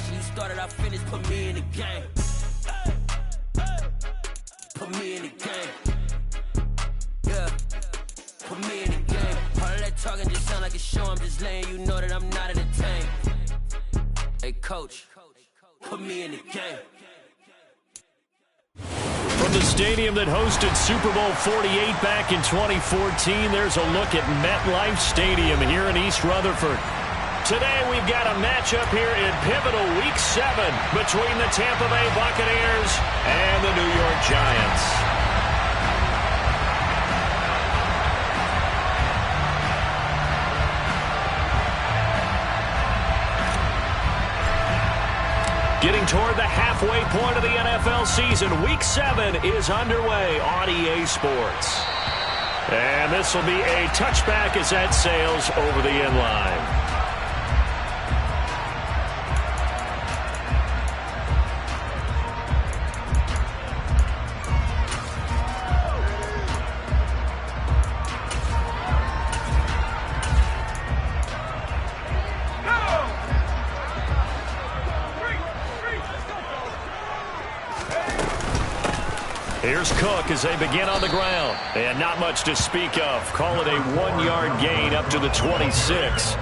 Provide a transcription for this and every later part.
watching you started, I finished, put me in the game. Put me in the game. Yeah. Put me in the game. All that talking just sound like a show. I'm just letting you know that I'm not entertained. Hey, coach, put me in the game. From the stadium that hosted Super Bowl 48 back in 2014, there's a look at MetLife Stadium here in East Rutherford. Today we've got a matchup here in pivotal Week 7 between the Tampa Bay Buccaneers and the New York Giants. Getting toward the halfway point of the NFL season, Week 7 is underway on EA Sports. And this will be a touchback as that sails over the end line. Here's Cook as they begin on the ground. And not much to speak of. Call it a 1-yard gain up to the 26.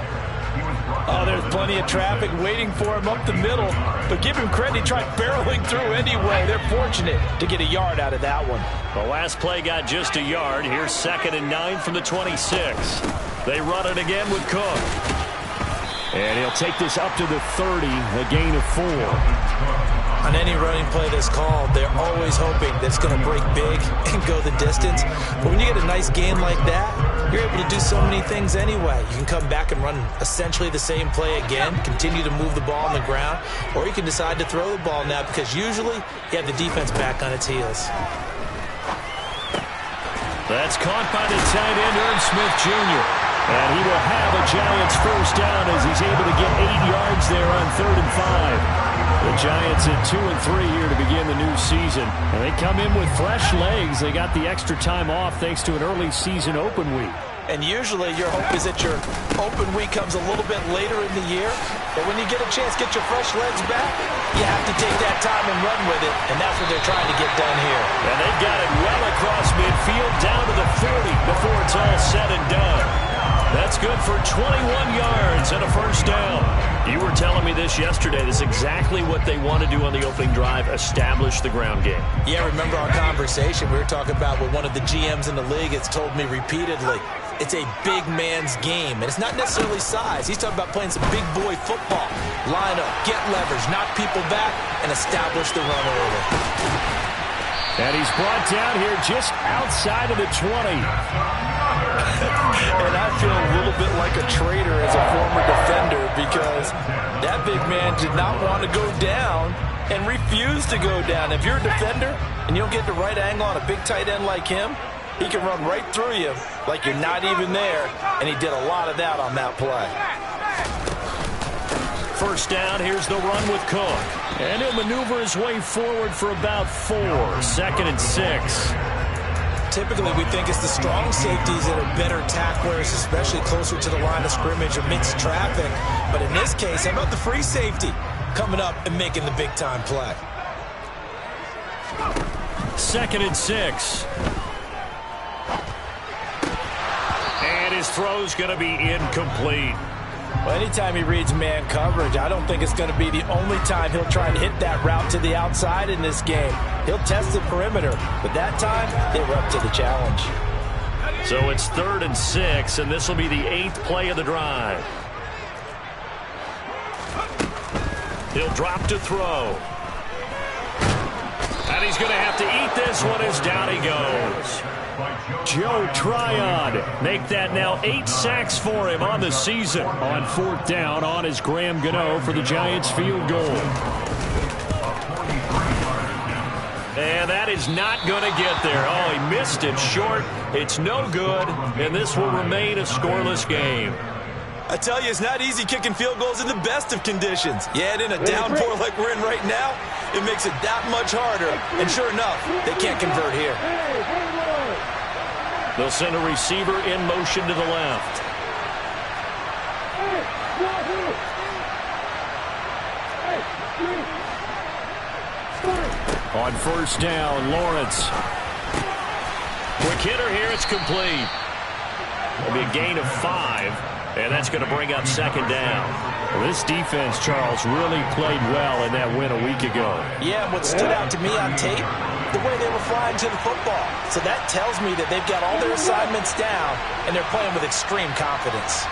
Oh, there's plenty of traffic waiting for him up the middle. But give him credit, he tried barreling through anyway. They're fortunate to get a yard out of that one. The last play got just a yard. Here's 2nd and 9 from the 26. They run it again with Cook. And he'll take this up to the 30, a gain of 4. On any running play that's called, they're always hoping that it's going to break big and go the distance. But when you get a nice gain like that, you're able to do so many things anyway. You can come back and run essentially the same play again, continue to move the ball on the ground, or you can decide to throw the ball now because usually you have the defense back on its heels. That's caught by the tight end, Irv Smith Jr. And he will have a Giants first down as he's able to get 8 yards there on 3rd and 5. The Giants at 2 and 3 here to begin the new season. And they come in with fresh legs. They got the extra time off thanks to an early season open week. And usually your hope is that your open week comes a little bit later in the year. But when you get a chance to get your fresh legs back, you have to take that time and run with it. And that's what they're trying to get done here. And they've got it well across midfield down to the 40 before it's all said and done. That's good for 21 yards and a first down. You were telling me this yesterday. This is exactly what they want to do on the opening drive, establish the ground game. Yeah, remember our conversation. We were talking about what one of the GMs in the league has told me repeatedly. It's a big man's game, and it's not necessarily size. He's talking about playing some big boy football. Line up, get leverage, knock people back, and establish the run early. And he's brought down here just outside of the 20. And I feel a little bit like a traitor as a former defender because that big man did not want to go down and refused to go down. If you're a defender and you don't get the right angle on a big tight end like him, he can run right through you like you're not even there, and he did a lot of that on that play. First down, here's the run with Cook. And he'll maneuver his way forward for about 4. 2nd and 6. Typically, we think it's the strong safeties that are better tacklers, especially closer to the line of scrimmage amidst traffic. But in this case, how about the free safety coming up and making the big-time play? 2nd and 6. And his throw's going to be incomplete. Well, anytime he reads man coverage, I don't think it's going to be the only time he'll try and hit that route to the outside in this game. He'll test the perimeter, but that time, they were up to the challenge. So it's 3rd and 6, and this will be the 8th play of the drive. He'll drop to throw. And he's going to have to eat this one as down he goes. Joe Tryon, make that now 8 sacks for him on the season. On 4th down on his Graham Gano for the Giants field goal. And that is not going to get there. Oh, he missed it short. It's no good, and this will remain a scoreless game. I tell you, it's not easy kicking field goals in the best of conditions. Yeah, and in a downpour like we're in right now, it makes it that much harder. And sure enough, they can't convert here. They'll send a receiver in motion to the left. On first down, Lawrence. Quick hitter here, it's complete. It'll be a gain of 5, and that's going to bring up second down. Well, this defense, Charles, really played well in that win a week ago. Yeah, what stood out to me on tape, the way they were flying to the football. So that tells me that they've got all their assignments down, and they're playing with extreme confidence.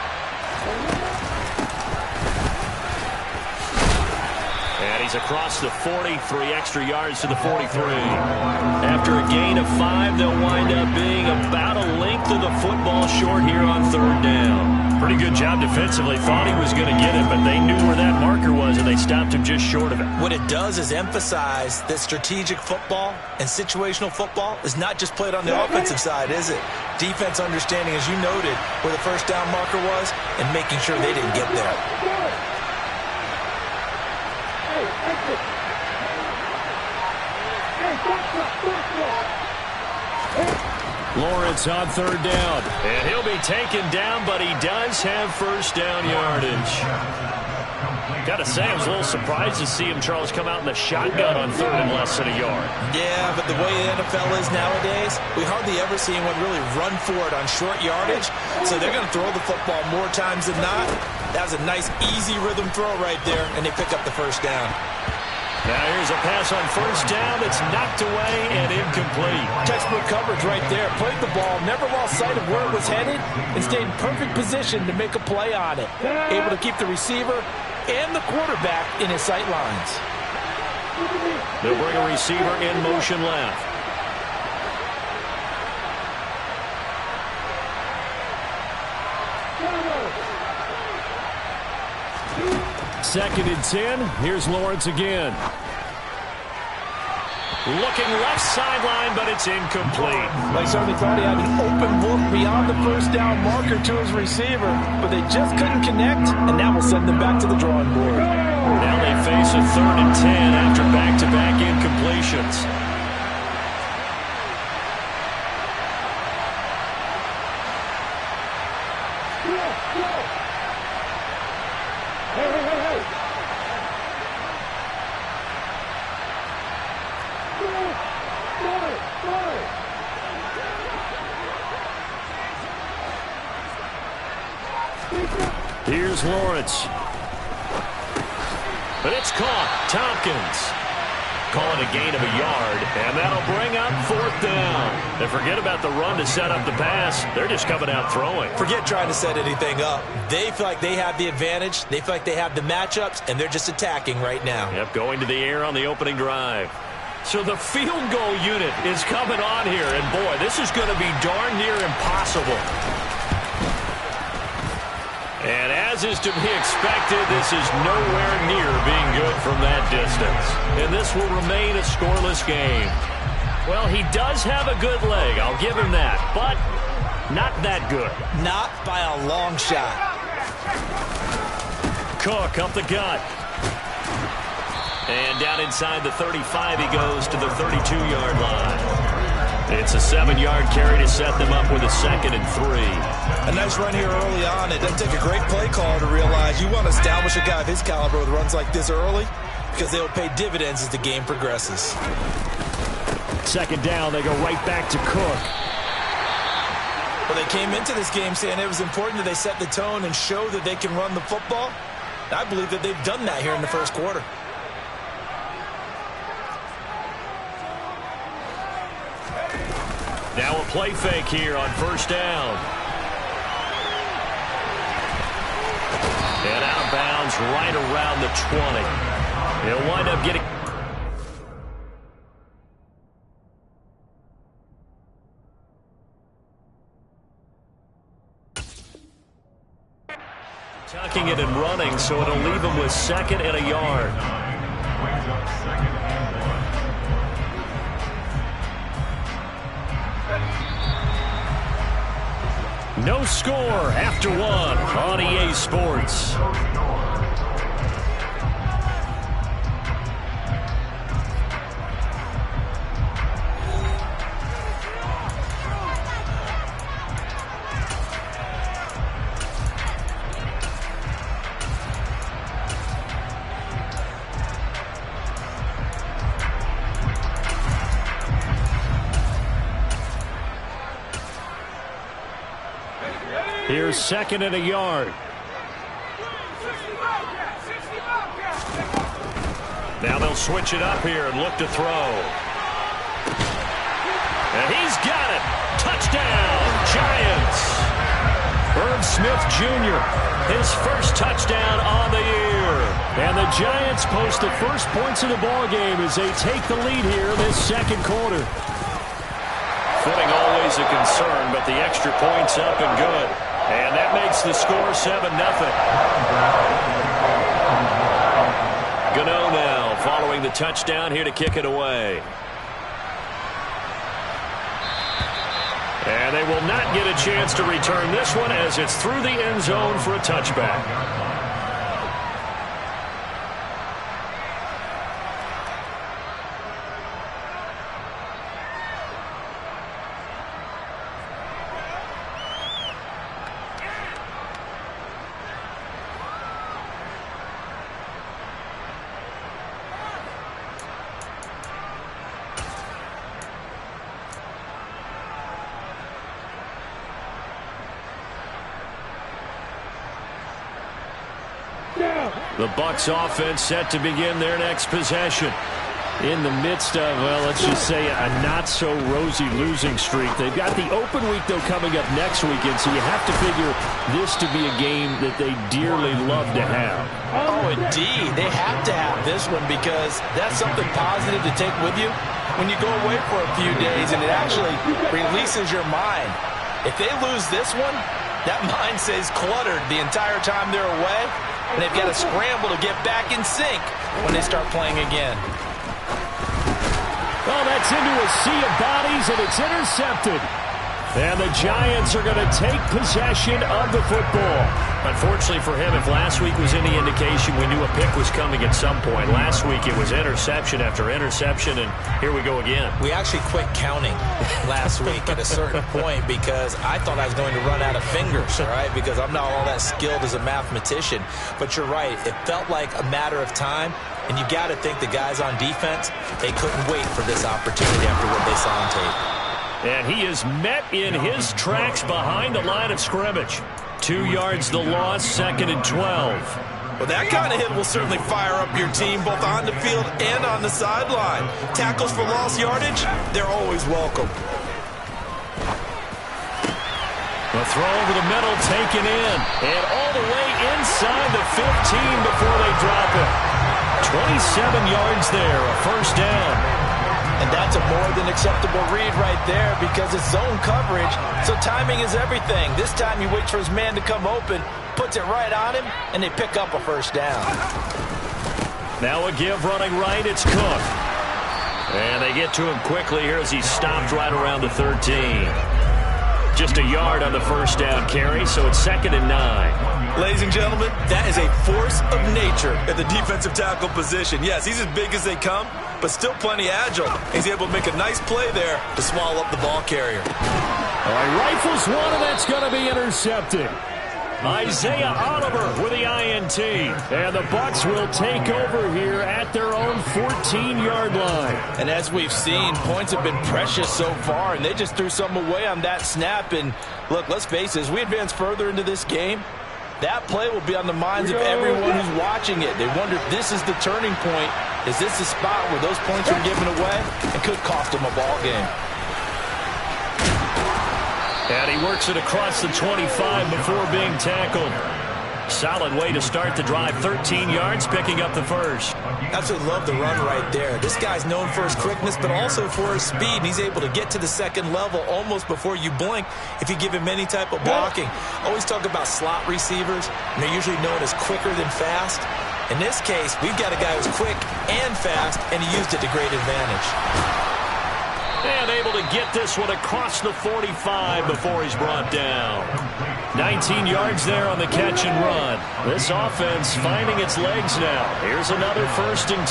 And he's across the 40, 3 extra yards to the 43. After a gain of 5, they'll wind up being about a length of the football short here on third down. Pretty good job defensively. Thought he was going to get it, but they knew where that marker was, and they stopped him just short of it. What it does is emphasize that strategic football and situational football is not just played on the offensive side, is it? Defense understanding, as you noted, where the first down marker was and making sure they didn't get there. Lawrence on third down. And he'll be taken down, but he does have first down yardage. Got to say, I was a little surprised to see him, Charles, come out in the shotgun on third and less than a yard. Yeah, but the way the NFL is nowadays, we hardly ever see anyone really run for it on short yardage. So they're going to throw the football more times than not. That was a nice, easy rhythm throw right there, and they pick up the first down. Now here's a pass on first down that's knocked away and incomplete. Textbook coverage right there. Played the ball, never lost sight of where it was headed, and stayed in perfect position to make a play on it. Able to keep the receiver and the quarterback in his sight lines. They'll bring a receiver in motion left. Second and 10. Here's Lawrence again. Looking left sideline, but it's incomplete. They certainly thought he had an open look beyond the first down marker to his receiver, but they just couldn't connect, and that will send them back to the drawing board. Now they face a 3rd and 10 after back-to-back incompletions. Here's Lawrence. But it's caught. Tompkins. Calling a gain of a yard, and that'll bring up 4th down. And forget about the run to set up the pass. They're just coming out throwing. Forget trying to set anything up. They feel like they have the advantage. They feel like they have the matchups, and they're just attacking right now. Yep, going to the air on the opening drive. So the field goal unit is coming on here, and boy, this is going to be darn near impossible. And as is to be expected, this is nowhere near being good from that distance. And this will remain a scoreless game. Well, he does have a good leg, I'll give him that, but not that good. Not by a long shot. Cook up the gut. And down inside the 35, he goes to the 32-yard line. It's a 7-yard carry to set them up with a 2nd and 3. A nice run here early on. It doesn't take a great play caller to realize you want to establish a guy of his caliber with runs like this early because they will pay dividends as the game progresses. 2nd down, they go right back to Cook. Well, they came into this game saying it was important that they set the tone and show that they can run the football. I believe that they've done that here in the first quarter. Now a play fake here on first down. And out of bounds right around the 20. He'll wind up getting... tucking it and running, so it'll leave him with 2nd and a yard. No score after 1 on EA Sports. Here's 2nd and a yard. Now they'll switch it up here and look to throw. And he's got it. Touchdown, Giants. Irv Smith Jr., his first touchdown on the year. And the Giants post the first points of the ballgame as they take the lead here in this second quarter. Footing always a concern, but the extra point's up and good. And that makes the score 7-0. Gano now following the touchdown here to kick it away. And they will not get a chance to return this one as it's through the end zone for a touchback. The Bucs offense set to begin their next possession. In the midst of, well, let's just say a not-so-rosy losing streak. They've got the open week, though, coming up next weekend, so you have to figure this to be a game that they dearly love to have. Oh, indeed. They have to have this one because that's something positive to take with you when you go away for a few days, and it actually releases your mind. If they lose this one, that mind stays cluttered the entire time they're away, and they've got to scramble to get back in sync when they start playing again. Well, that's into a sea of bodies, and it's intercepted. And the Giants are going to take possession of the football. Unfortunately for him, if last week was any indication, we knew a pick was coming at some point. Last week it was interception after interception, and here we go again. We actually quit counting last week at a certain point because I thought I was going to run out of fingers, all right, because I'm not all that skilled as a mathematician. But you're right. It felt like a matter of time, and you got to think the guys on defense, they couldn't wait for this opportunity after what they saw on tape. And he is met in his tracks behind the line of scrimmage. 2 yards the loss, 2nd and 12. Well, that kind of hit will certainly fire up your team both on the field and on the sideline. Tackles for lost yardage, they're always welcome. The throw over the middle taken in. And all the way inside the 15 before they drop it. 27 yards there, a first down. And that's a more than acceptable read right there because it's zone coverage, so timing is everything. This time he waits for his man to come open, puts it right on him, and they pick up a first down. Now a give running right, it's Cook. And they get to him quickly here as he stopped right around the 13. Just a yard on the first down carry, so it's 2nd and 9. Ladies and gentlemen, that is a force of nature at the defensive tackle position. Yes, he's as big as they come, but still plenty agile. He's able to make a nice play there to swallow up the ball carrier. All right, rifles one, and that's going to be intercepted. Isaiah Oliver with the INT. And the Bucs will take over here at their own 14-yard line. And as we've seen, points have been precious so far, and they just threw something away on that snap. And look, let's face it, as we advance further into this game, that play will be on the minds of everyone who's watching it. They wonder if this is the turning point. Is this the spot where those points are given away and could cost them a ball game? And he works it across the 25 before being tackled. Solid way to start the drive. 13 yards, picking up the first. Absolutely love the run right there. This guy's known for his quickness, but also for his speed. He's able to get to the second level almost before you blink if you give him any type of blocking. Always talk about slot receivers, and they're usually known as quicker than fast. In this case, we've got a guy who's quick and fast, and he used it to great advantage. And able to get this one across the 45 before he's brought down. 19 yards there on the catch and run. This offense finding its legs now. Here's another 1st and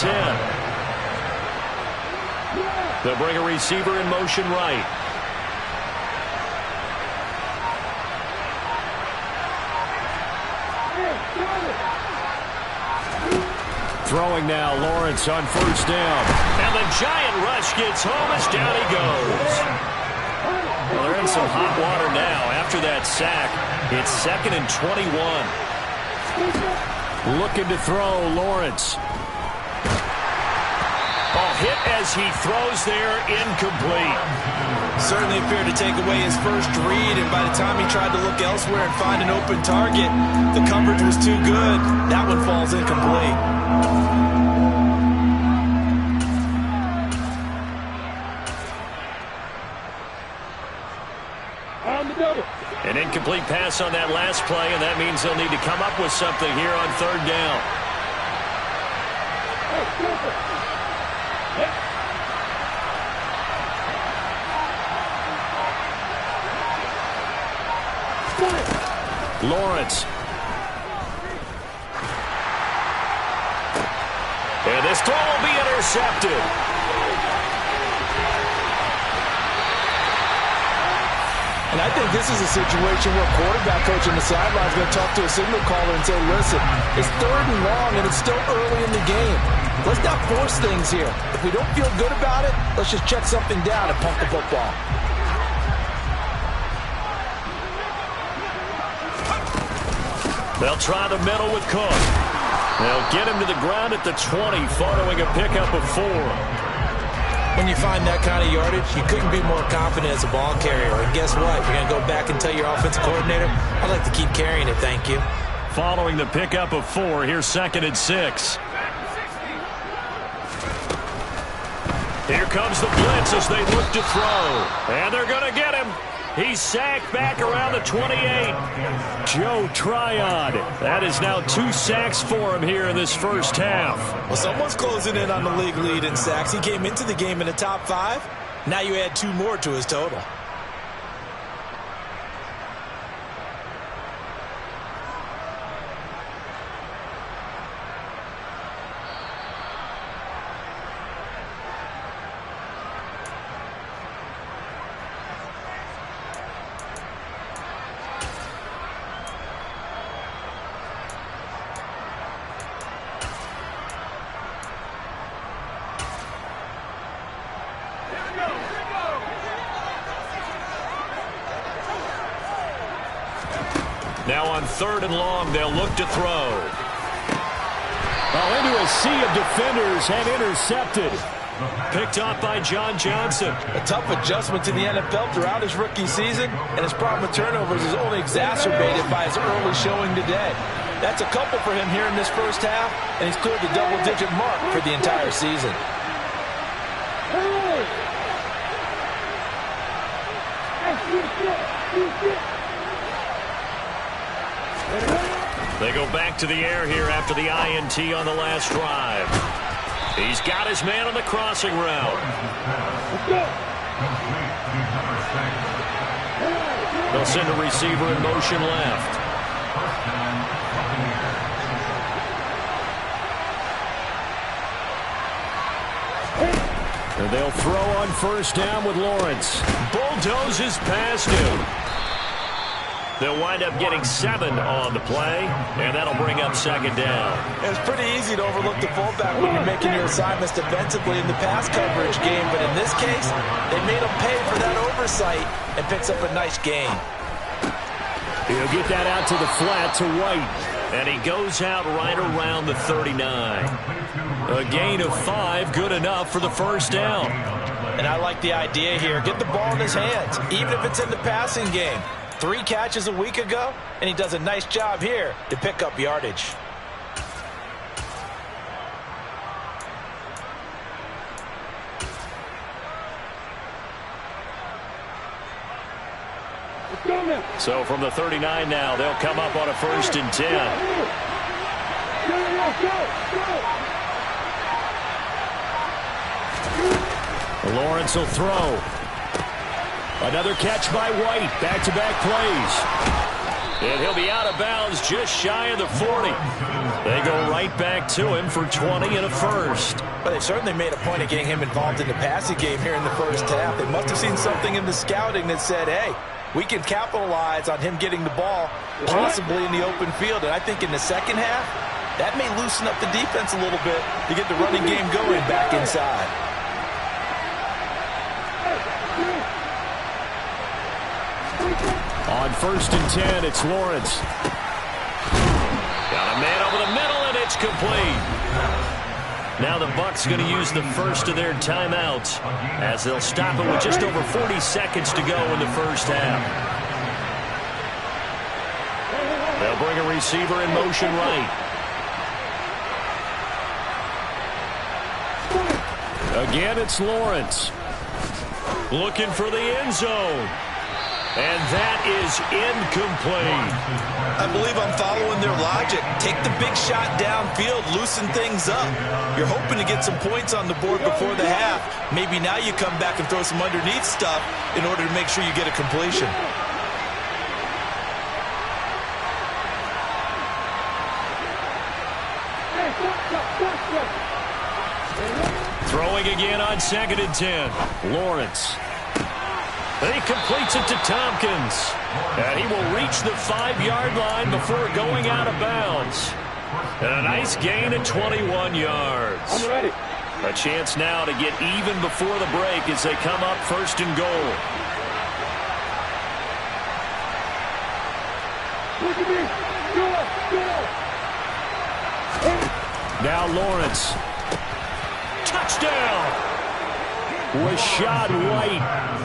10. They'll bring a receiver in motion right. Throwing now, Lawrence on 1st down. And the giant rush gets home as down he goes. Well, they're in some hot water now. After that sack, it's 2nd and 21. Looking to throw, Lawrence. Oh, hit as he throws there, incomplete. Certainly appeared to take away his first read, and by the time he tried to look elsewhere and find an open target, the coverage was too good. That one falls incomplete. An incomplete pass on that last play, and that means they'll need to come up with something here on 3rd down. Lawrence. And this throw will be intercepted. And I think this is a situation where a quarterback coach on the sideline is going to talk to a signal caller and say, listen, it's 3rd and long and it's still early in the game. Let's not force things here. If we don't feel good about it, let's just check something down and pump the football. They'll try the middle with Cook. They'll get him to the ground at the 20 following a pickup of 4. When you find that kind of yardage, you couldn't be more confident as a ball carrier. And guess what? You're going to go back and tell your offensive coordinator, I'd like to keep carrying it, thank you. Following the pickup of 4, here's 2nd and 6. Here comes the blitz as they look to throw. And they're going to get him. He's sacked back around the 28. Joe Tryon. That is now 2 sacks for him here in this first half. Well, someone's closing in on the league lead in sacks. He came into the game in the top 5. Now you add 2 more to his total. Now on 3rd and long, they'll look to throw. Into a sea of defenders and intercepted. Picked off by John Johnson. A tough adjustment to the NFL throughout his rookie season, and his problem with turnovers is only exacerbated by his early showing today. That's a couple for him here in this first half, and he's cleared the double-digit mark for the entire season. They go back to the air here after the INT on the last drive. He's got his man on the crossing route. They'll send a receiver in motion left. And they'll throw on 1st down with Lawrence. Bulldozes past him. They'll wind up getting 7 on the play, and that'll bring up 2nd down. It's pretty easy to overlook the fullback when you're making your assignments defensively in the pass coverage game, but in this case, they made him pay for that oversight and picks up a nice gain. He'll get that out to the flat to White. And he goes out right around the 39. A gain of 5, good enough for the 1st down. And I like the idea here. Get the ball in his hands, even if it's in the passing game. 3 catches a week ago, and he does a nice job here to pick up yardage. So from the 39 now, they'll come up on a 1st and 10. Lawrence will throw. Another catch by White. Back-to-back plays. And he'll be out of bounds just shy of the 40. They go right back to him for 20 and a 1st. But they certainly made a point of getting him involved in the passing game here in the first half. They must have seen something in the scouting that said, hey, we can capitalize on him getting the ball, possibly in the open field. And I think in the second half, that may loosen up the defense a little bit to get the running game going back inside. On 1st and 10, it's Lawrence. Got a man over the middle, and it's complete. Now the Bucs going to use the first of their timeouts as they'll stop it with just over 40 seconds to go in the first half. They'll bring a receiver in motion right. Again, it's Lawrence. Looking for the end zone. And that is incomplete. I believe I'm following their logic. Take the big shot downfield, loosen things up. You're hoping to get some points on the board before the half. Maybe now you come back and throw some underneath stuff in order to make sure you get a completion. Throwing again on 2nd and 10. Lawrence. He completes it to Tompkins. And he will reach the 5-yard line before going out of bounds. And a nice gain at 21 yards. I'm ready. A chance now to get even before the break as they come up 1st and goal. Look at me. Go. Now Lawrence. Touchdown! Rashad White,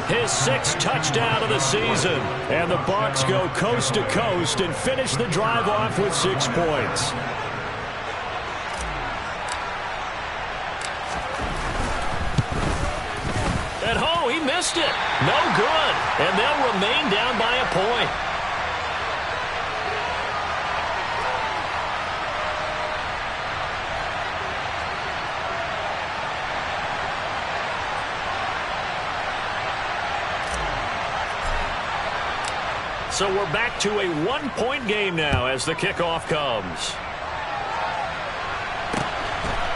his 6th touchdown of the season. And the Bucs go coast to coast and finish the drive off with 6 points. And he missed it. No good. And they'll remain down by a point. So we're back to a 1-point game now as the kickoff comes.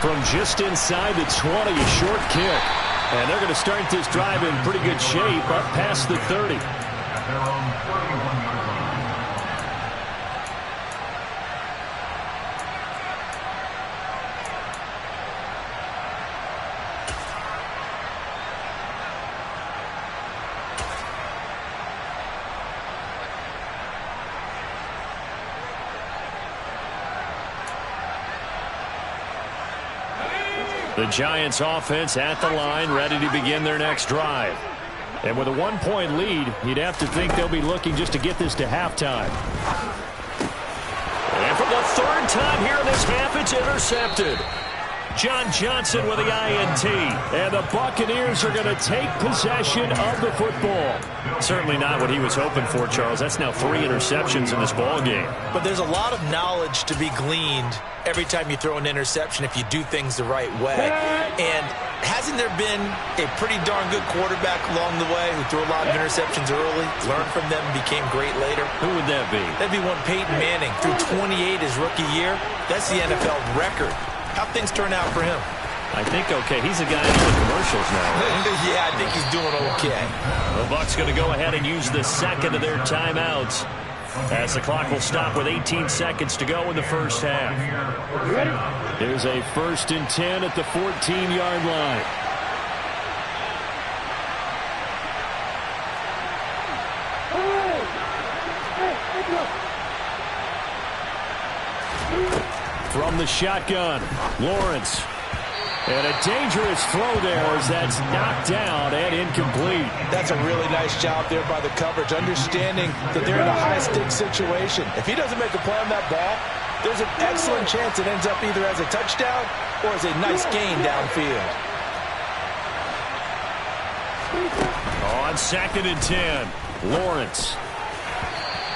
From just inside the 20, a short kick. And they're going to start this drive in pretty good shape up past the 30. The Giants offense at the line, ready to begin their next drive. And with a 1-point lead, you'd have to think they'll be looking just to get this to halftime. And for the 3rd time here in this half, it's intercepted. John Johnson with the INT. And the Buccaneers are going to take possession of the football. Certainly not what he was hoping for, Charles. That's now 3 interceptions in this ball game. But there's a lot of knowledge to be gleaned every time you throw an interception if you do things the right way. And hasn't there been a pretty darn good quarterback along the way who threw a lot of interceptions early, learned from them, and became great later? Who would that be? That'd be one Peyton Manning. Threw 28 his rookie year. That's the NFL record. How'd things turn out for him? I think okay. He's a guy in the commercials now. Right? Yeah, I think he's doing okay. The Bucs going to go ahead and use the 2nd of their timeouts as the clock will stop with 18 seconds to go in the first half. Ready? There's a 1st and 10 at the 14-yard line. From the shotgun, Lawrence. And a dangerous throw there as that's knocked down and incomplete. That's a really nice job there by the coverage, understanding that they're in a high-stakes situation. If he doesn't make a play on that ball, there's an excellent chance it ends up either as a touchdown or as a nice gain downfield. On 2nd and 10, Lawrence.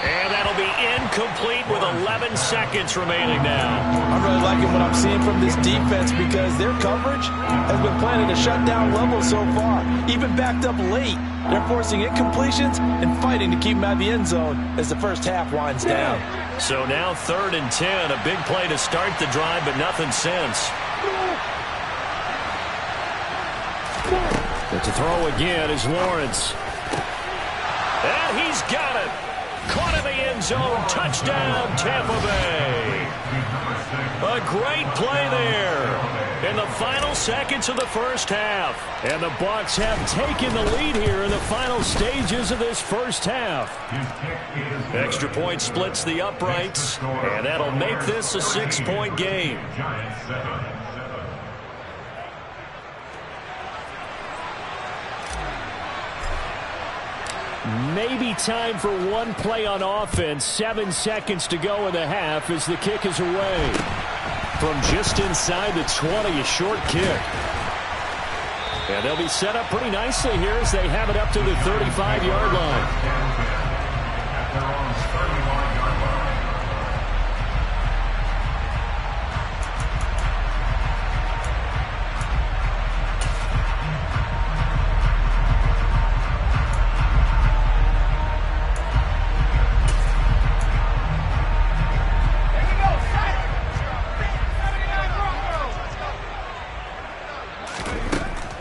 And that'll be incomplete with 11 seconds remaining now. I'm really liking what I'm seeing from this defense because their coverage has been playing at a shutdown level so far. Even backed up late, they're forcing incompletions and fighting to keep them out of the end zone as the first half winds down. So now 3rd and 10, a big play to start the drive, but nothing since. But to throw again is Lawrence. And he's got it. Caught him the end zone. Touchdown, Tampa Bay. A great play there in the final seconds of the first half. And the Bucs have taken the lead here in the final stages of this first half. Extra point splits the uprights, and that'll make this a 6-point game. Maybe time for one play on offense. 7 seconds to go in the half as the kick is away. From just inside the 20, a short kick. And they'll be set up pretty nicely here as they have it up to the 35-yard line.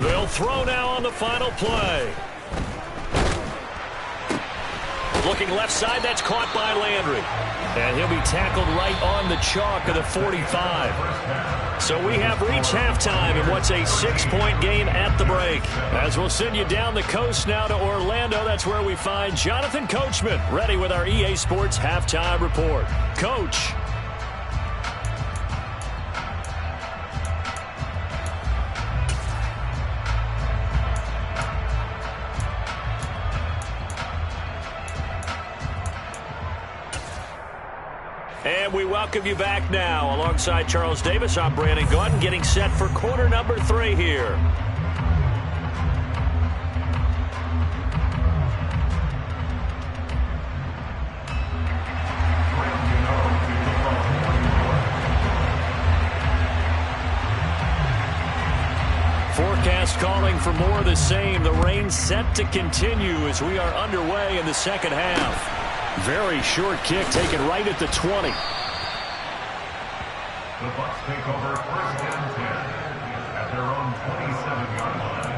They'll throw now on the final play. Looking left side, that's caught by Landry. And he'll be tackled right on the chalk of the 45. So we have reached halftime in what's a 6-point game at the break. As we'll send you down the coast now to Orlando, that's where we find Jonathan Coachman, ready with our EA Sports Halftime Report. Coach. And we welcome you back now. Alongside Charles Davis, I'm Brandon Gaudin, getting set for quarter number 3 here. Forecast calling for more of the same. The rain set to continue as we are underway in the second half. Very short kick taken right at the 20. The Bucs take over first and 10 at their own 27-yard line.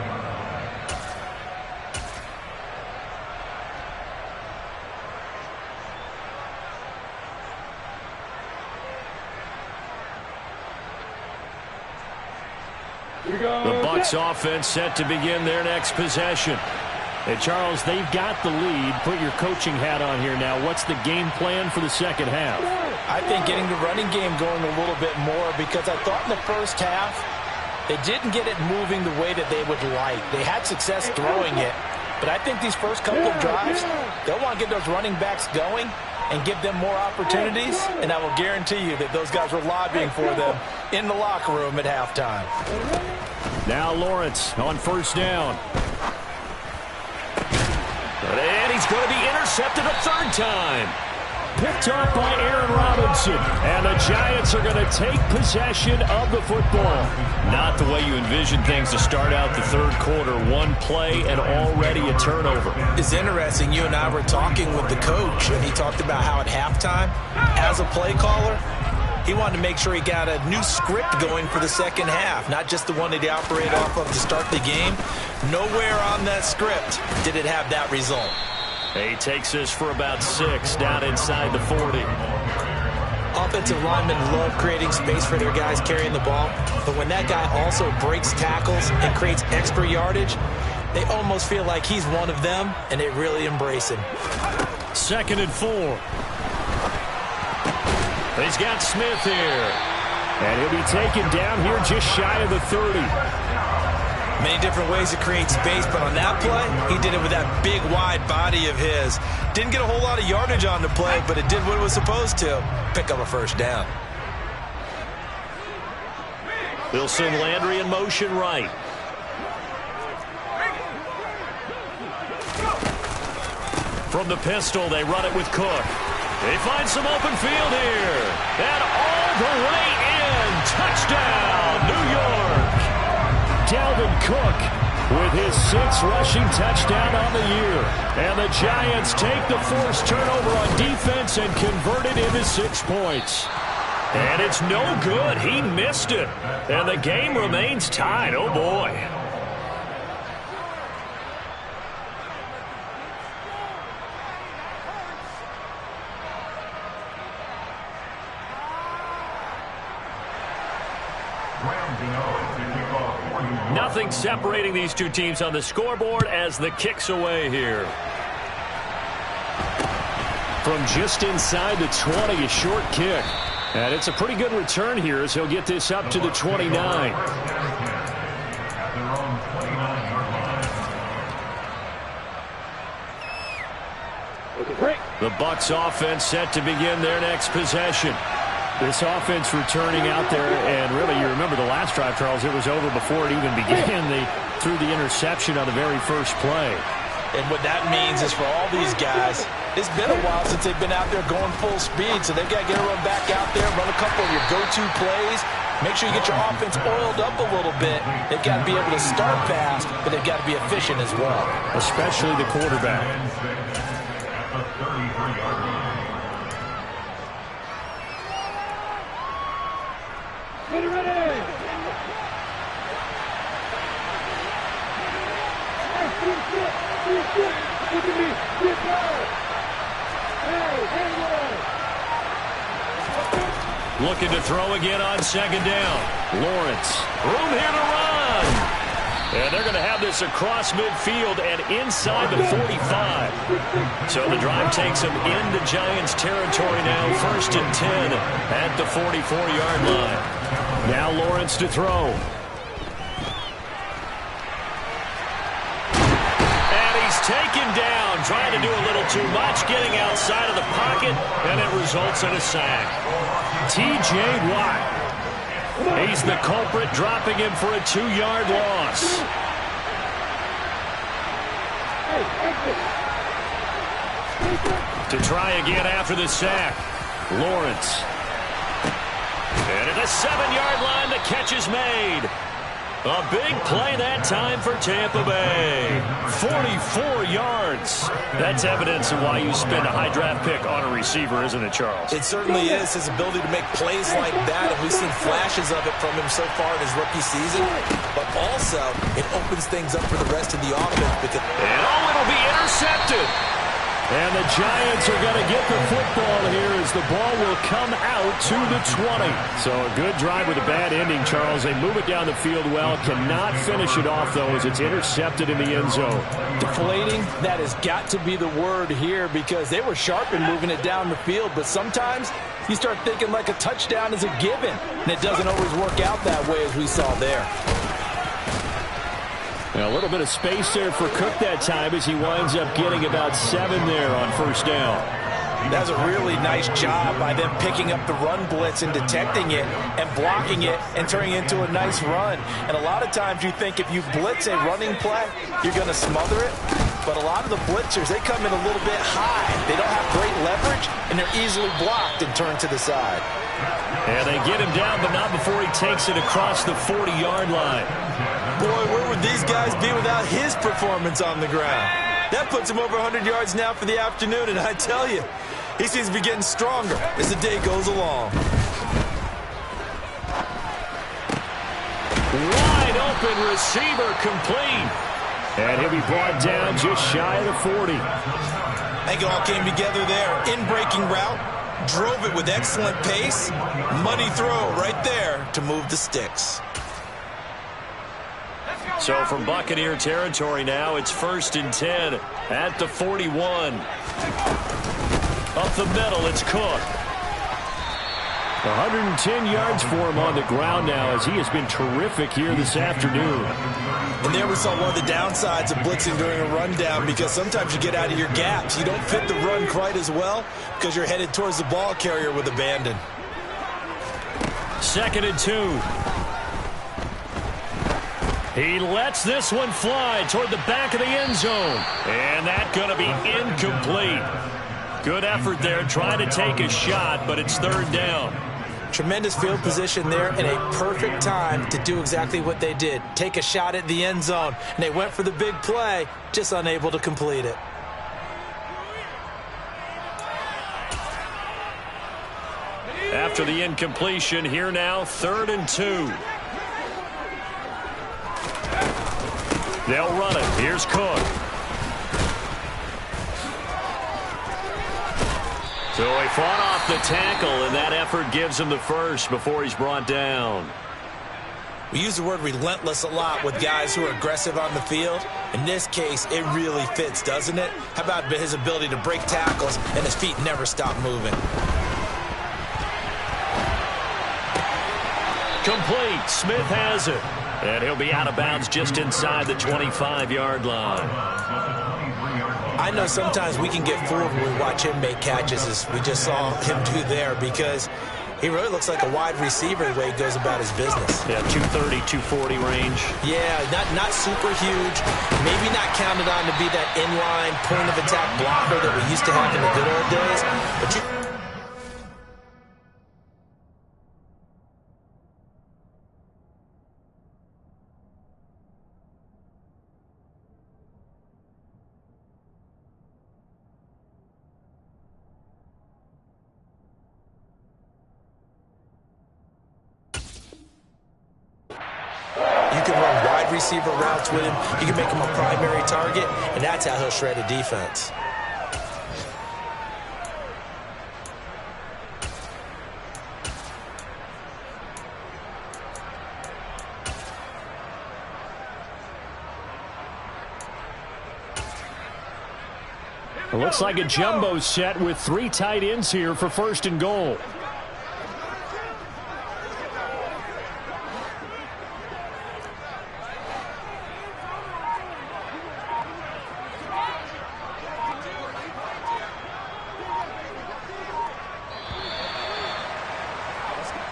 The Bucs offense set to begin their next possession. And Charles, they've got the lead. Put your coaching hat on here now. What's the game plan for the second half? I think getting the running game going a little bit more, because I thought in the first half they didn't get it moving the way that they would like. They had success throwing it, but I think these first couple of drives, they'll want to get those running backs going and give them more opportunities, and I will guarantee you that those guys were lobbying for them in the locker room at halftime. Now Lawrence on first down. And he's going to be intercepted a third time. Picked off by Aaron Robinson. And the Giants are going to take possession of the football. Not the way you envision things to start out the third quarter. One play and already a turnover. It's interesting. You and I were talking with the coach, and he talked about how at halftime, as a play caller, he wanted to make sure he got a new script going for the second half, not just the one that he operated off of to start the game. Nowhere on that script did it have that result. He takes this for about 6 down inside the 40. Offensive linemen love creating space for their guys carrying the ball, but when that guy also breaks tackles and creates extra yardage, they almost feel like he's one of them, and they really embrace him. 2nd and 4. He's got Smith here. And he'll be taken down here just shy of the 30. Many different ways to create space, but on that play, he did it with that big, wide body of his. Didn't get a whole lot of yardage on the play, but it did what it was supposed to. Pick up a first down. They'll send Landry in motion right. From the pistol, they run it with Cook. They find some open field here. And all the way in. Touchdown, New York. Dalvin Cook with his 6th rushing touchdown on the year. And the Giants take the forced turnover on defense and convert it into 6 points. And it's no good. He missed it. And the game remains tied. Oh, boy. Nothing separating these two teams on the scoreboard as the kick's away here. From just inside the 20, a short kick. And it's a pretty good return here as he'll get this up to the 29. The Bucs offense set to begin their next possession. This offense returning out there, and really, you remember the last drive, Charles, it was over before it even began. They threw the interception on the very first play. And what that means is for all these guys, it's been a while since they've been out there going full speed, so they've got to get everyone back out there, run a couple of your go-to plays, make sure you get your offense oiled up a little bit. They've got to be able to start fast, but they've got to be efficient as well. Especially the quarterback. Get ready! Look at me! Get down! Hey, Looking to throw again on second down. Lawrence. Room here to run. And they're going to have this across midfield and inside the 45. So the drive takes them into Giants territory now. 1st and 10 at the 44-yard line. Now Lawrence to throw. And he's taken down, trying to do a little too much, getting outside of the pocket, and it results in a sack. T.J. Watt. He's the culprit, dropping him for a 2-yard loss. To try again after the sack. Lawrence. And at the 7-yard line, the catch is made. A big play that time for Tampa Bay. 44 yards. That's evidence of why you spend a high draft pick on a receiver, isn't it, Charles? It certainly is. His ability to make plays like that, and we've seen flashes of it from him so far in his rookie season. But also, it opens things up for the rest of the offense. Because it'll be intercepted. And the Giants are going to get the football here as the ball will come out to the 20. So a good drive with a bad ending, Charles. They move it down the field well. Cannot finish it off, though, as it's intercepted in the end zone. Deflating, that has got to be the word here because they were sharp in moving it down the field. But sometimes you start thinking like a touchdown is a given. And it doesn't always work out that way as we saw there. A little bit of space there for Cook that time as he winds up getting about 7 there on first down. That's a really nice job by them picking up the run blitz and detecting it and blocking it and turning it into a nice run. And a lot of times you think if you blitz a running play, you're going to smother it. But a lot of the blitzers, they come in a little bit high. They don't have great leverage, and they're easily blocked and turned to the side. And they get him down, but not before he takes it across the 40-yard line. Boy, where would these guys be without his performance on the ground? That puts him over 100 yards now for the afternoon, and I tell you, he seems to be getting stronger as the day goes along. Wide open receiver complete. And he'll be brought down just shy of the 40. I think it all came together there. In-breaking route, drove it with excellent pace. Money throw right there to move the sticks. So from Buccaneer territory now, it's 1st and 10 at the 41. Up the middle, it's Cook. 110 yards for him on the ground now as he has been terrific here this afternoon. And there we saw one of the downsides of blitzing during a rundown because sometimes you get out of your gaps. You don't fit the run quite as well because you're headed towards the ball carrier with abandon. 2nd and 2. He lets this one fly toward the back of the end zone. And that's going to be incomplete. Good effort there, trying to take a shot, but it's 3rd down. Tremendous field position there and a perfect time to do exactly what they did. Take a shot at the end zone. And they went for the big play, just unable to complete it. After the incompletion, here now, 3rd and 2. They'll run it. Here's Cook. So he fought off the tackle, and that effort gives him the first before he's brought down. We use the word relentless a lot with guys who are aggressive on the field. In this case, it really fits, doesn't it? How about his ability to break tackles and his feet never stop moving? Complete. Smith has it. And he'll be out of bounds just inside the 25-yard line. I know sometimes we can get fooled when we watch him make catches, as we just saw him do there, because he really looks like a wide receiver the way he goes about his business. Yeah, 230, 240 range. Yeah, not super huge. Maybe not counted on to be that inline point-of-attack blocker that we used to have in the good old days. But you can run wide receiver routes with him. You can make him a primary target, and that's how he'll shred a defense. It looks like a jumbo set with 3 tight ends here for 1st and goal.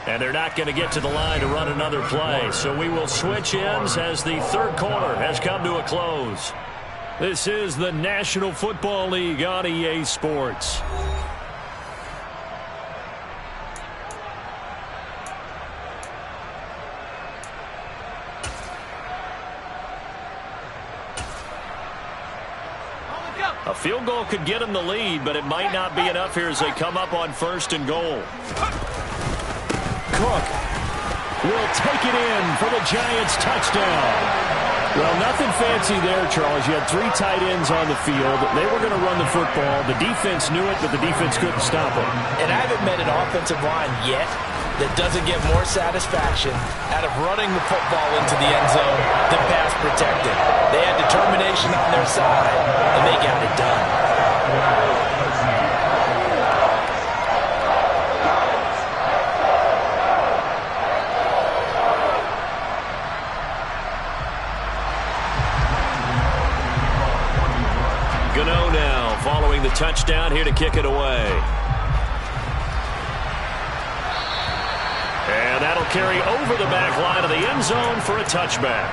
And they're not going to get to the line to run another play. So we will switch ends as the 3rd quarter has come to a close. This is the National Football League on EA Sports. A field goal could get them the lead, but it might not be enough here as they come up on 1st and goal. Cook will take it in for the Giants touchdown. Well, nothing fancy there, Charles. You had 3 tight ends on the field. They were going to run the football. The defense knew it, but the defense couldn't stop it. And I haven't met an offensive line yet that doesn't get more satisfaction out of running the football into the end zone than pass protected. They had determination on their side, and they got it done. Following the touchdown, here to kick it away. And that'll carry over the back line of the end zone for a touchback.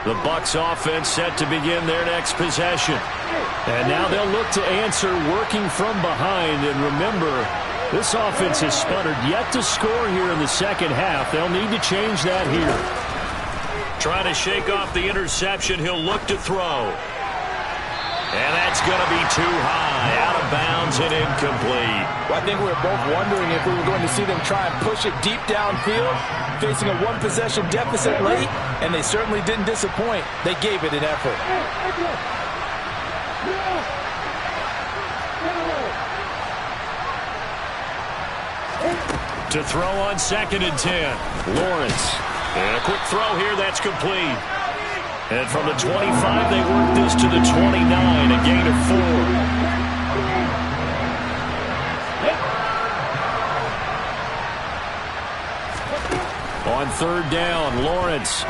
The Bucs offense set to begin their next possession. And now they'll look to answer working from behind. And remember, this offense has sputtered yet to score here in the 2nd half. They'll need to change that here. Trying to shake off the interception. He'll look to throw. And that's going to be too high. Out of bounds and incomplete. Well, I think we were both wondering if we were going to see them try and push it deep downfield, facing a 1-possession deficit late, and they certainly didn't disappoint. They gave it an effort. To throw on 2nd and 10. Lawrence. And a quick throw here. That's complete. And from the 25, they work this to the 29. A gain of 4. On 3rd down, Lawrence.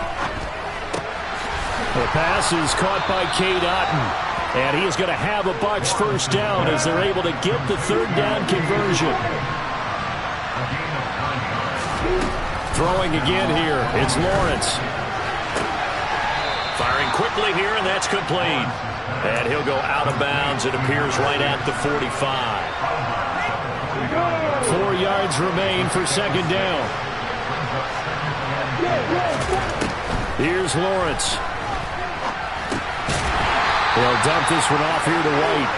The pass is caught by Cade Otton. And he is going to have a Bucs 1st down as they're able to get the 3rd down conversion. Throwing again here. It's Lawrence. Firing quickly here, and that's complete. And he'll go out of bounds. It appears right at the 45. 4 yards remain for 2nd down. Here's Lawrence. They'll dump this one off here to White.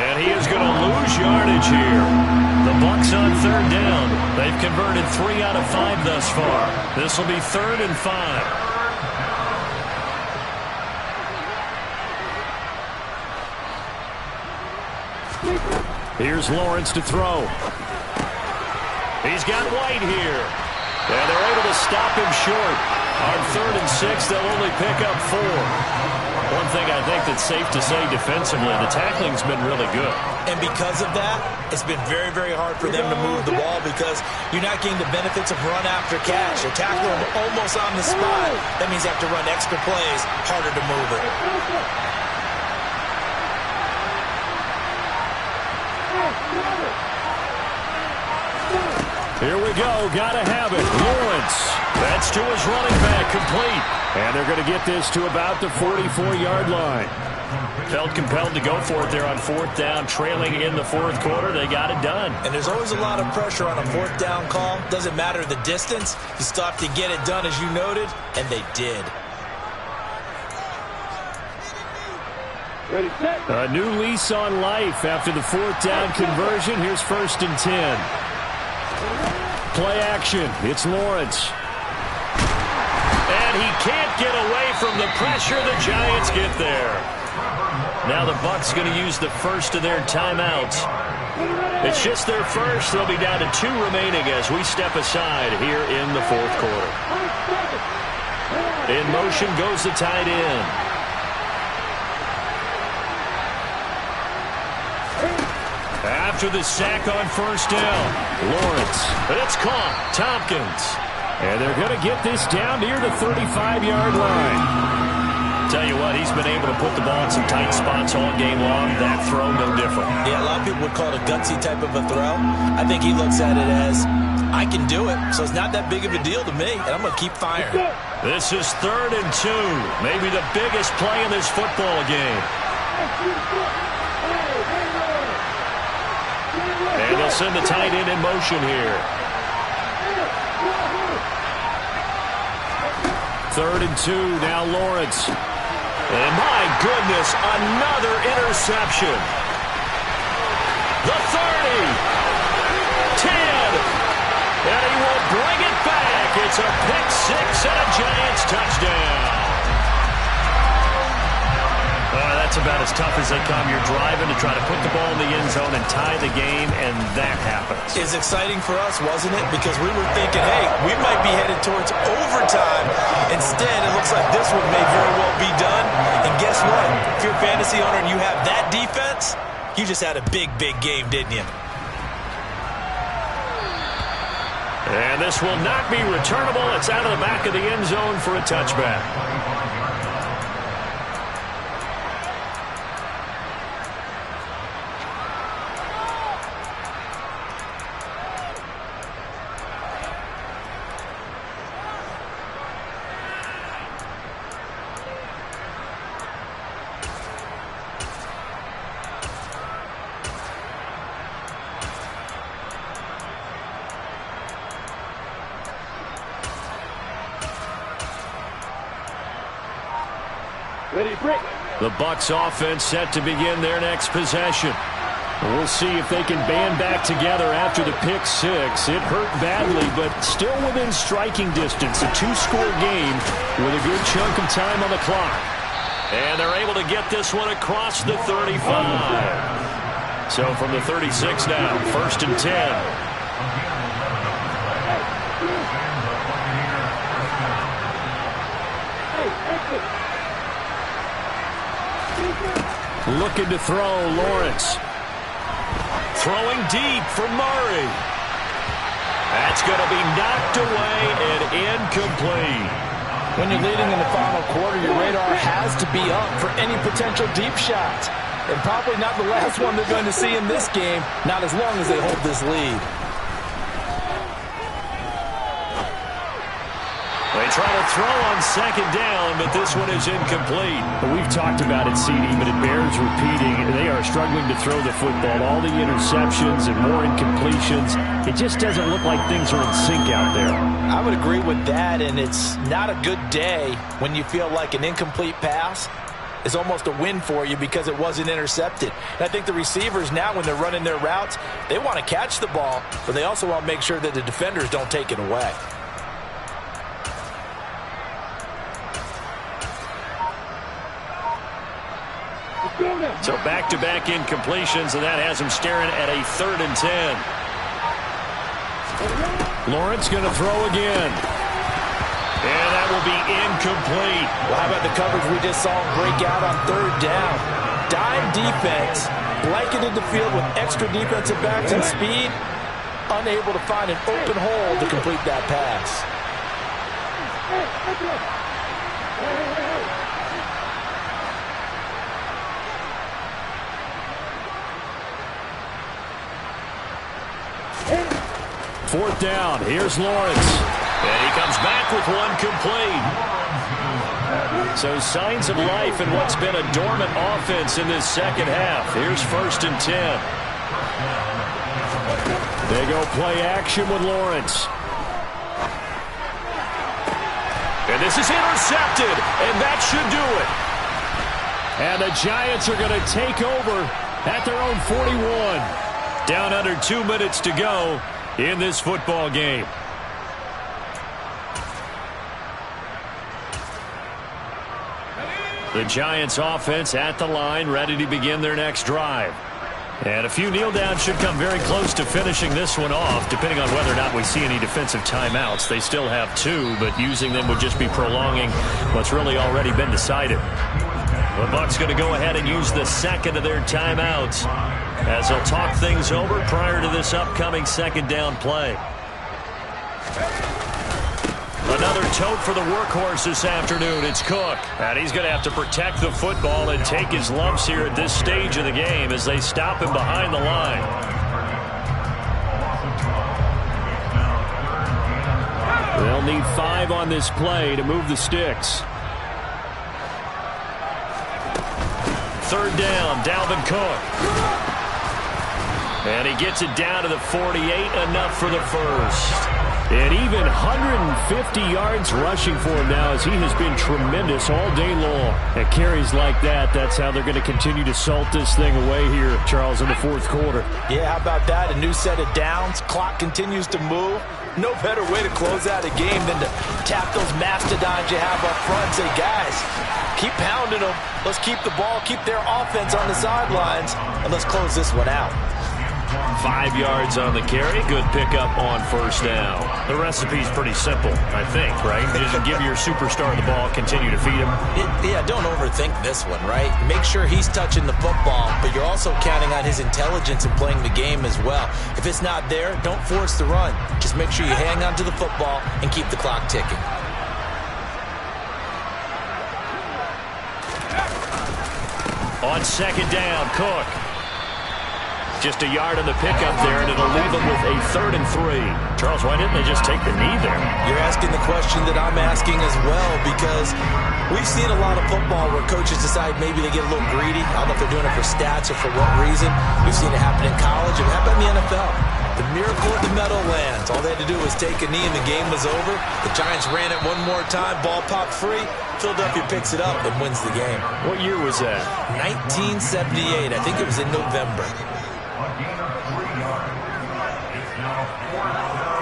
And he is going to lose yardage here. The Bucs on 3rd down. They've converted 3 out of 5 thus far. This will be 3rd and 5. Here's Lawrence to throw. He's got White here. And they're able to stop him short. On 3rd and 6, they'll only pick up 4. One thing I think that's safe to say defensively, the tackling's been really good. And because of that, it's been very, very hard for them to move the ball because you're not getting the benefits of run after catch. You tackle them almost on the spot. That means you have to run extra plays, harder to move it. Here we go. Gotta have it. Lawrence. That's to his running back. Complete. And they're going to get this to about the 44-yard line. Felt compelled to go for it there on 4th down, trailing in the 4th quarter. They got it done. And there's always a lot of pressure on a 4th down call. Doesn't matter the distance. You still have to get it done, as you noted, and they did. Ready, set. A new lease on life after the 4th down conversion. Here's 1st and 10. Play action. It's Lawrence. And he can't get away from the pressure. The Giants get there. Now the Bucs going to use the first of their timeouts. It's just their first. They'll be down to 2 remaining as we step aside here in the 4th quarter. In motion goes the tight end. After the sack on 1st down, Lawrence. But it's caught. Tompkins. And they're going to get this down near the 35-yard line. Tell you what, he's been able to put the ball in some tight spots all game long. That throw, no different. Yeah, a lot of people would call it a gutsy type of a throw. I think he looks at it as, I can do it, so it's not that big of a deal to me, and I'm going to keep firing. This is 3rd and 2. Maybe the biggest play in this football game. And they'll send the tight end in motion here. 3rd and 2, now Lawrence. And my goodness, another interception. The 30. 10. And he will bring it back. It's a pick 6 and a Giants touchdown. That's about as tough as they come. You're driving to try to put the ball in the end zone and tie the game, and that happens. It's exciting for us, wasn't it? Because we were thinking, hey, we might be headed towards overtime. Instead, it looks like this one may very well be done. And guess what? If you're a fantasy owner and you have that defense, you just had a big, big game, didn't you? And this will not be returnable. It's out of the back of the end zone for a touchback. The Bucs offense set to begin their next possession. We'll see if they can band back together after the pick 6. It hurt badly, but still within striking distance. A 2-score game with a good chunk of time on the clock. And they're able to get this one across the 35. So from the 36 now, 1st and 10. Looking to throw, Lawrence. Throwing deep for Murray. That's going to be knocked away and incomplete. When you're leading in the final quarter, your radar has to be up for any potential deep shots. And probably not the last one they're going to see in this game, not as long as they hold this lead. They try to throw on 2nd down, but this one is incomplete. We've talked about it, CD, but it bears repeating. They are struggling to throw the football. All the interceptions and more incompletions. It just doesn't look like things are in sync out there. I would agree with that, and it's not a good day when you feel like an incomplete pass is almost a win for you because it wasn't intercepted. And I think the receivers now, when they're running their routes, they want to catch the ball, but they also want to make sure that the defenders don't take it away. Go! So back-to-back incompletions, and that has him staring at a 3rd and 10. Lawrence going to throw again. And that will be incomplete. Well, how about the coverage we just saw him break out on 3rd down? Dime defense, blanketed the field with extra defensive backs and speed, unable to find an open hole to complete that pass. Fourth down. Here's Lawrence. And he comes back with one complete. So signs of life in what's been a dormant offense in this second half. Here's 1st and 10. They go play action with Lawrence. And this is intercepted. And that should do it. And the Giants are going to take over at their own 41. Down under 2 minutes to go in this football game. The Giants offense at the line, ready to begin their next drive. And a few kneel downs should come very close to finishing this one off, depending on whether or not we see any defensive timeouts. They still have 2, but using them would just be prolonging what's really already been decided. The Bucs going to go ahead and use the 2nd of their timeouts as they'll talk things over prior to this upcoming 2nd down play. Another tote for the workhorse this afternoon. It's Cook. And he's going to have to protect the football and take his lumps here at this stage of the game as they stop him behind the line. They'll need 5 on this play to move the sticks. 3rd down, Dalvin Cook. And he gets it down to the 48, enough for the first. And even 150 yards rushing for him now as he has been tremendous all day long. At carries like that, that's how they're going to continue to salt this thing away here, Charles, in the 4th quarter. Yeah, how about that? A new set of downs. Clock continues to move. No better way to close out a game than to tap those mastodons you have up front and say, guys, keep pounding them. Let's keep the ball, keep their offense on the sidelines, and let's close this one out. 5 yards on the carry. Good pickup on 1st down. The recipe's pretty simple, I think, right? Just give your superstar the ball, continue to feed him. Yeah, don't overthink this one, right? Make sure he's touching the football, but you're also counting on his intelligence in playing the game as well. If it's not there, don't force the run. Just make sure you hang on to the football and keep the clock ticking. On 2nd down, Cook. Just a yard on the pickup there, and it'll leave them with a 3rd and 3. Charles, why didn't they just take the knee there? You're asking the question that I'm asking as well, because we've seen a lot of football where coaches decide maybe they get a little greedy. I don't know if they're doing it for stats or for what reason. We've seen it happen in college. It happened in the NFL. The miracle of the Meadowlands. All they had to do was take a knee and the game was over. The Giants ran it one more time. Ball popped free. Philadelphia picks it up and wins the game. What year was that? 1978. I think it was in November. A gain of 3 yards. It's now 4th down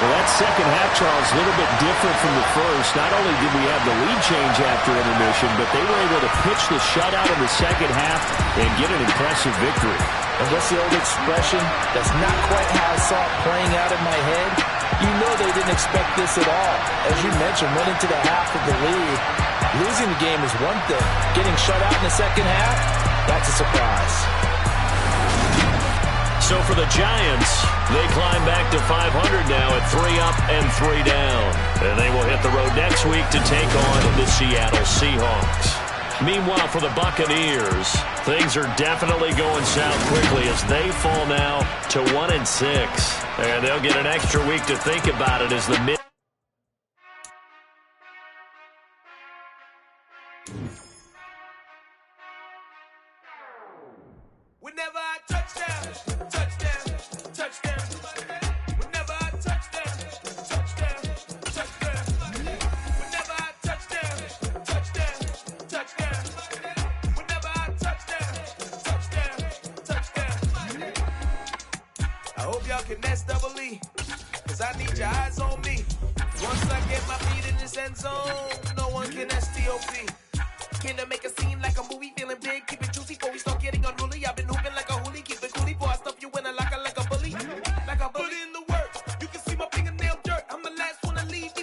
Well, that second half, Charles, a little bit different from the first. Not only did we have the lead change after intermission, but they were able to pitch the shutout in the second half and get an impressive victory. And what's the old expression? That's not quite how I saw it playing out in my head. You know they didn't expect this at all. As you mentioned, went into the half of the lead. Losing the game is one thing. Getting shut out in the second half, that's a surprise. So for the Giants, they climb back to 500 now at 3 up and 3 down. And they will hit the road next week to take on the Seattle Seahawks. Meanwhile, for the Buccaneers, things are definitely going south quickly as they fall now to 1-6. And they'll get an extra week to think about it as the mid. Whenever I touchdown, touchdown, touchdown. Whenever I touchdown, touchdown, touchdown. Whenever I touchdown, touchdown, touchdown. Whenever I touchdown, touchdown, touchdown. can S-double-E. Cause I need your eyes on me. Once I get my feet in this end zone, no one can STOP.